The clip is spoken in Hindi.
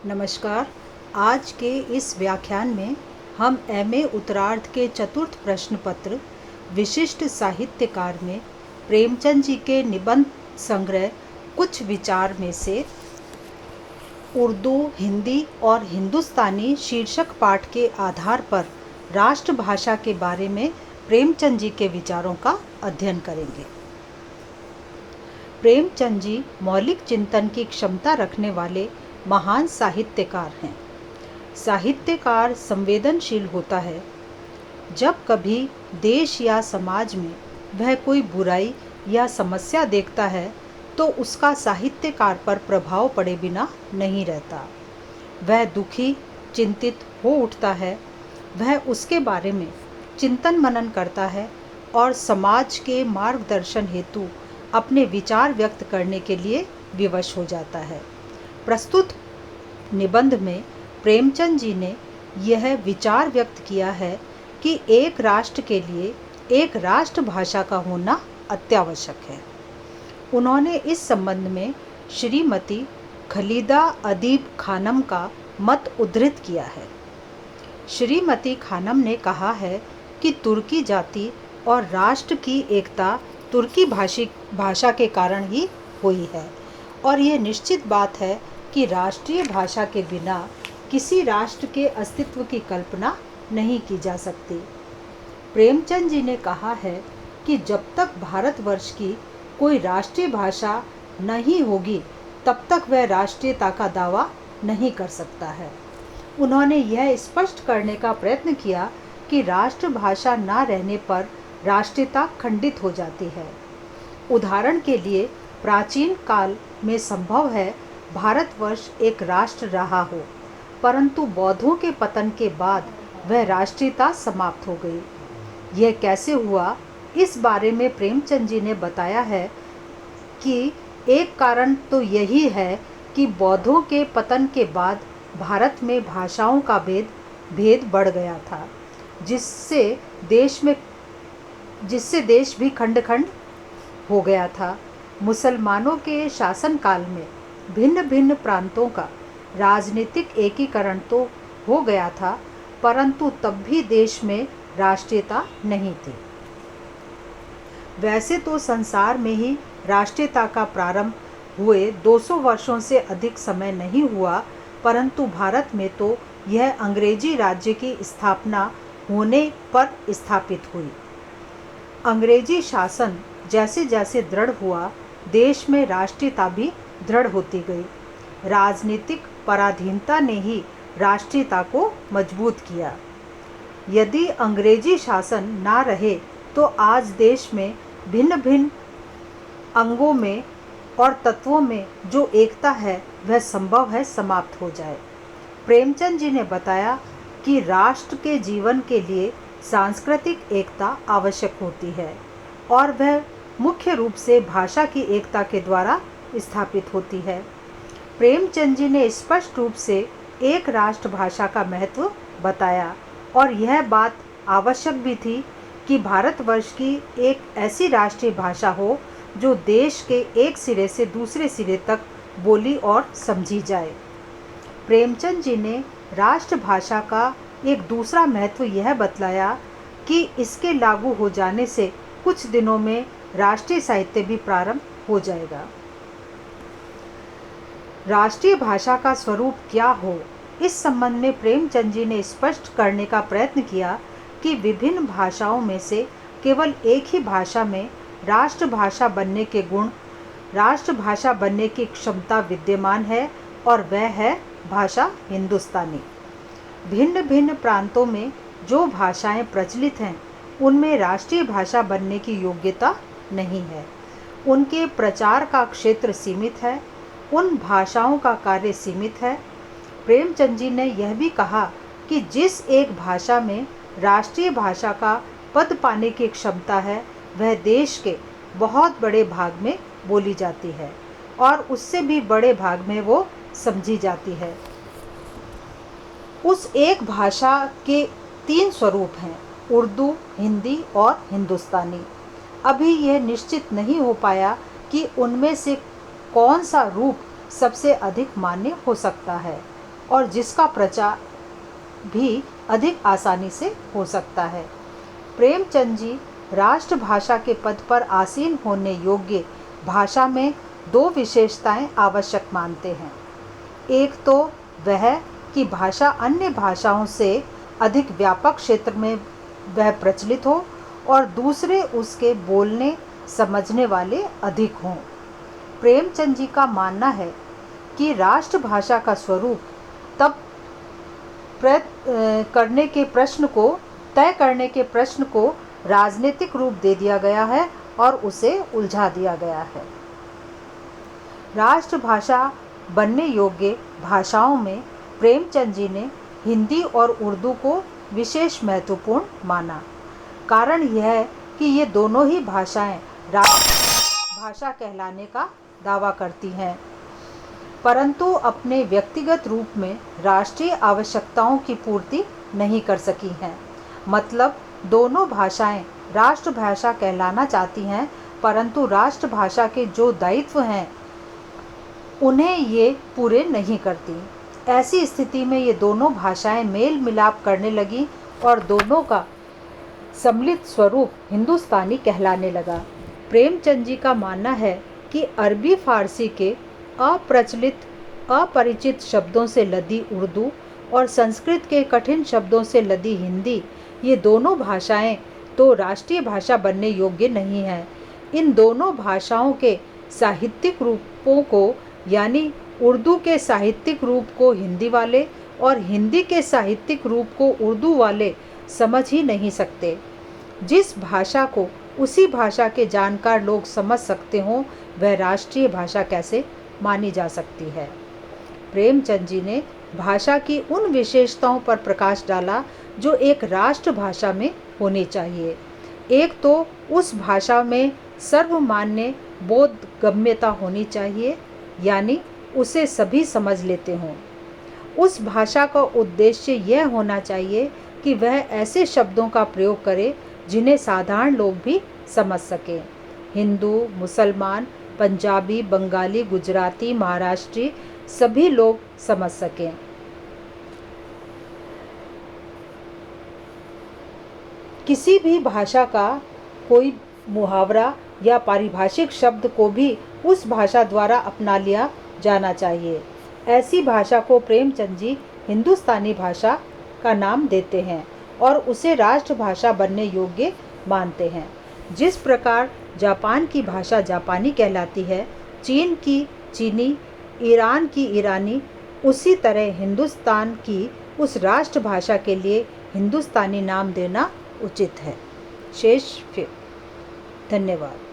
नमस्कार। आज के इस व्याख्यान में हम एमए उत्तरार्ध के चतुर्थ प्रश्न पत्र विशिष्ट साहित्यकार में प्रेमचंद जी के निबंध संग्रह कुछ विचार में से उर्दू, हिंदी और हिंदुस्तानी शीर्षक पाठ के आधार पर राष्ट्रभाषा के बारे में प्रेमचंद जी के विचारों का अध्ययन करेंगे। प्रेमचंद जी मौलिक चिंतन की क्षमता रखने वाले महान साहित्यकार हैं। साहित्यकार संवेदनशील होता है। जब कभी देश या समाज में वह कोई बुराई या समस्या देखता है तो उसका साहित्यकार पर प्रभाव पड़े बिना नहीं रहता। वह दुखी, चिंतित हो उठता है। वह उसके बारे में चिंतन मनन करता है और समाज के मार्गदर्शन हेतु अपने विचार व्यक्त करने के लिए विवश हो जाता है। प्रस्तुत निबंध में प्रेमचंद जी ने यह विचार व्यक्त किया है कि एक राष्ट्र के लिए एक राष्ट्रभाषा का होना अत्यावश्यक है। उन्होंने इस संबंध में श्रीमती खलीदा अदीब खानम का मत उद्धृत किया है। श्रीमती खानम ने कहा है कि तुर्की जाति और राष्ट्र की एकता तुर्की भाषा के कारण ही हुई है और यह निश्चित बात है कि राष्ट्रीय भाषा के बिना किसी राष्ट्र के अस्तित्व की कल्पना नहीं की जा सकती। प्रेमचंद जी ने कहा है कि जब तक भारतवर्ष की कोई राष्ट्रीय भाषा नहीं होगी तब तक वह राष्ट्रीयता का दावा नहीं कर सकता है। उन्होंने यह स्पष्ट करने का प्रयत्न किया कि राष्ट्रभाषा न रहने पर राष्ट्रीयता खंडित हो जाती है। उदाहरण के लिए प्राचीन काल में संभव है भारतवर्ष एक राष्ट्र रहा हो, परंतु बौद्धों के पतन के बाद वह राष्ट्रीयता समाप्त हो गई। यह कैसे हुआ, इस बारे में प्रेमचंद जी ने बताया है कि एक कारण तो यही है कि बौद्धों के पतन के बाद भारत में भाषाओं का भेद बढ़ गया था, जिससे देश भी खंड खंड हो गया था। मुसलमानों के शासनकाल में भिन्न भिन्न प्रांतों का राजनीतिक एकीकरण तो हो गया था, परंतु तब भी देश में राष्ट्रीयता नहीं थी। वैसे तो संसार में ही राष्ट्रीयता का प्रारंभ हुए 200 वर्षों से अधिक समय नहीं हुआ, परंतु भारत में तो यह अंग्रेजी राज्य की स्थापना होने पर स्थापित हुई। अंग्रेजी शासन जैसे जैसे दृढ़ हुआ, देश में राष्ट्रीयता भी दृढ़ होती गई। राजनीतिक पराधीनता ने ही राष्ट्रीयता को मजबूत किया। यदि अंग्रेजी शासन ना रहे तो आज देश में भिन्न भिन्न अंगों में और तत्वों में जो एकता है वह संभव है समाप्त हो जाए। प्रेमचंद जी ने बताया कि राष्ट्र के जीवन के लिए सांस्कृतिक एकता आवश्यक होती है और वह मुख्य रूप से भाषा की एकता के द्वारा स्थापित होती है। प्रेमचंद जी ने स्पष्ट रूप से एक राष्ट्रभाषा का महत्व बताया और यह बात आवश्यक भी थी कि भारतवर्ष की एक ऐसी राष्ट्रीय भाषा हो जो देश के एक सिरे से दूसरे सिरे तक बोली और समझी जाए। प्रेमचंद जी ने राष्ट्रभाषा का एक दूसरा महत्व यह बतलाया कि इसके लागू हो जाने से कुछ दिनों में राष्ट्रीय साहित्य भी प्रारंभ हो जाएगा। राष्ट्रीय भाषा का स्वरूप क्या हो, इस संबंध में प्रेमचंद जी ने स्पष्ट करने का प्रयत्न किया कि विभिन्न भाषाओं में से केवल एक ही भाषा में राष्ट्रभाषा बनने के गुण, राष्ट्रभाषा बनने की क्षमता विद्यमान है और वह है भाषा हिंदुस्तानी। भिन्न भिन्न प्रांतों में जो भाषाएं प्रचलित हैं उनमें राष्ट्रीय भाषा बनने की योग्यता नहीं है। उनके प्रचार का क्षेत्र सीमित है, उन भाषाओं का कार्य सीमित है। प्रेमचंद जी ने यह भी कहा कि जिस एक भाषा में राष्ट्रीय भाषा का पद पाने की क्षमता है वह देश के बहुत बड़े भाग में बोली जाती है और उससे भी बड़े भाग में वो समझी जाती है। उस एक भाषा के 3 स्वरूप हैं, उर्दू, हिंदी और हिंदुस्तानी। अभी यह निश्चित नहीं हो पाया कि उनमें से कौन सा रूप सबसे अधिक मान्य हो सकता है। और जिसका प्रचार भी अधिक आसानी से हो सकता है। प्रेमचंद जी राष्ट्रभाषा के पद पर आसीन होने योग्य भाषा में दो विशेषताएं आवश्यक मानते हैं। एक तो वह कि भाषा अन्य भाषाओं से अधिक व्यापक क्षेत्र में वह प्रचलित हो, और दूसरे उसके बोलने समझने वाले अधिक हों। प्रेमचंद जी का मानना है कि राष्ट्रभाषा का स्वरूप तब तय करने के प्रश्न को राजनीतिक रूप दे दिया गया है और उसे उलझा दिया गया है। राष्ट्रभाषा बनने योग्य भाषाओं में प्रेमचंद जी ने हिंदी और उर्दू को विशेष महत्वपूर्ण माना। कारण यह है कि ये दोनों ही भाषाएं राष्ट्रभाषा कहलाने का दावा करती हैं, परंतु अपने व्यक्तिगत रूप में राष्ट्रीय आवश्यकताओं की पूर्ति नहीं कर सकी हैं। मतलब दोनों भाषाएं राष्ट्रभाषा कहलाना चाहती हैं, परंतु राष्ट्रभाषा के जो दायित्व हैं उन्हें ये पूरे नहीं करती। ऐसी स्थिति में ये दोनों भाषाएं मेल मिलाप करने लगी और दोनों का सम्मिलित स्वरूप हिंदुस्तानी कहलाने लगा। प्रेमचंद जी का मानना है कि अरबी फारसी के अपरिचित शब्दों से लदी उर्दू और संस्कृत के कठिन शब्दों से लदी हिंदी, ये दोनों भाषाएं तो राष्ट्रीय भाषा बनने योग्य नहीं हैं। इन दोनों भाषाओं के साहित्यिक रूपों को, यानी उर्दू के साहित्यिक रूप को हिंदी वाले और हिंदी के साहित्यिक रूप को उर्दू वाले समझ ही नहीं सकते। जिस भाषा को उसी भाषा के जानकार लोग समझ सकते हों, वह राष्ट्रीय भाषा कैसे मानी जा सकती है। प्रेमचंद जी ने भाषा की उन विशेषताओं पर प्रकाश डाला जो एक राष्ट्रभाषा में होनी चाहिए। एक तो उस भाषा में सर्वमान्य बोधगम्यता होनी चाहिए, यानी उसे सभी समझ लेते हों। उस भाषा का उद्देश्य यह होना चाहिए कि वह ऐसे शब्दों का प्रयोग करे जिन्हें साधारण लोग भी समझ सकें। हिंदू, मुसलमान, पंजाबी, बंगाली, गुजराती, महाराष्ट्री सभी लोग समझ सकें। किसी भी भाषा का कोई मुहावरा या पारिभाषिक शब्द को भी उस भाषा द्वारा अपना लिया जाना चाहिए। ऐसी भाषा को प्रेमचंद जी हिंदुस्तानी भाषा का नाम देते हैं और उसे राष्ट्रभाषा बनने योग्य मानते हैं। जिस प्रकार जापान की भाषा जापानी कहलाती है, चीन की चीनी, ईरान की ईरानी, उसी तरह हिंदुस्तान की उस राष्ट्रभाषा के लिए हिंदुस्तानी नाम देना उचित है। शेष फिर धन्यवाद।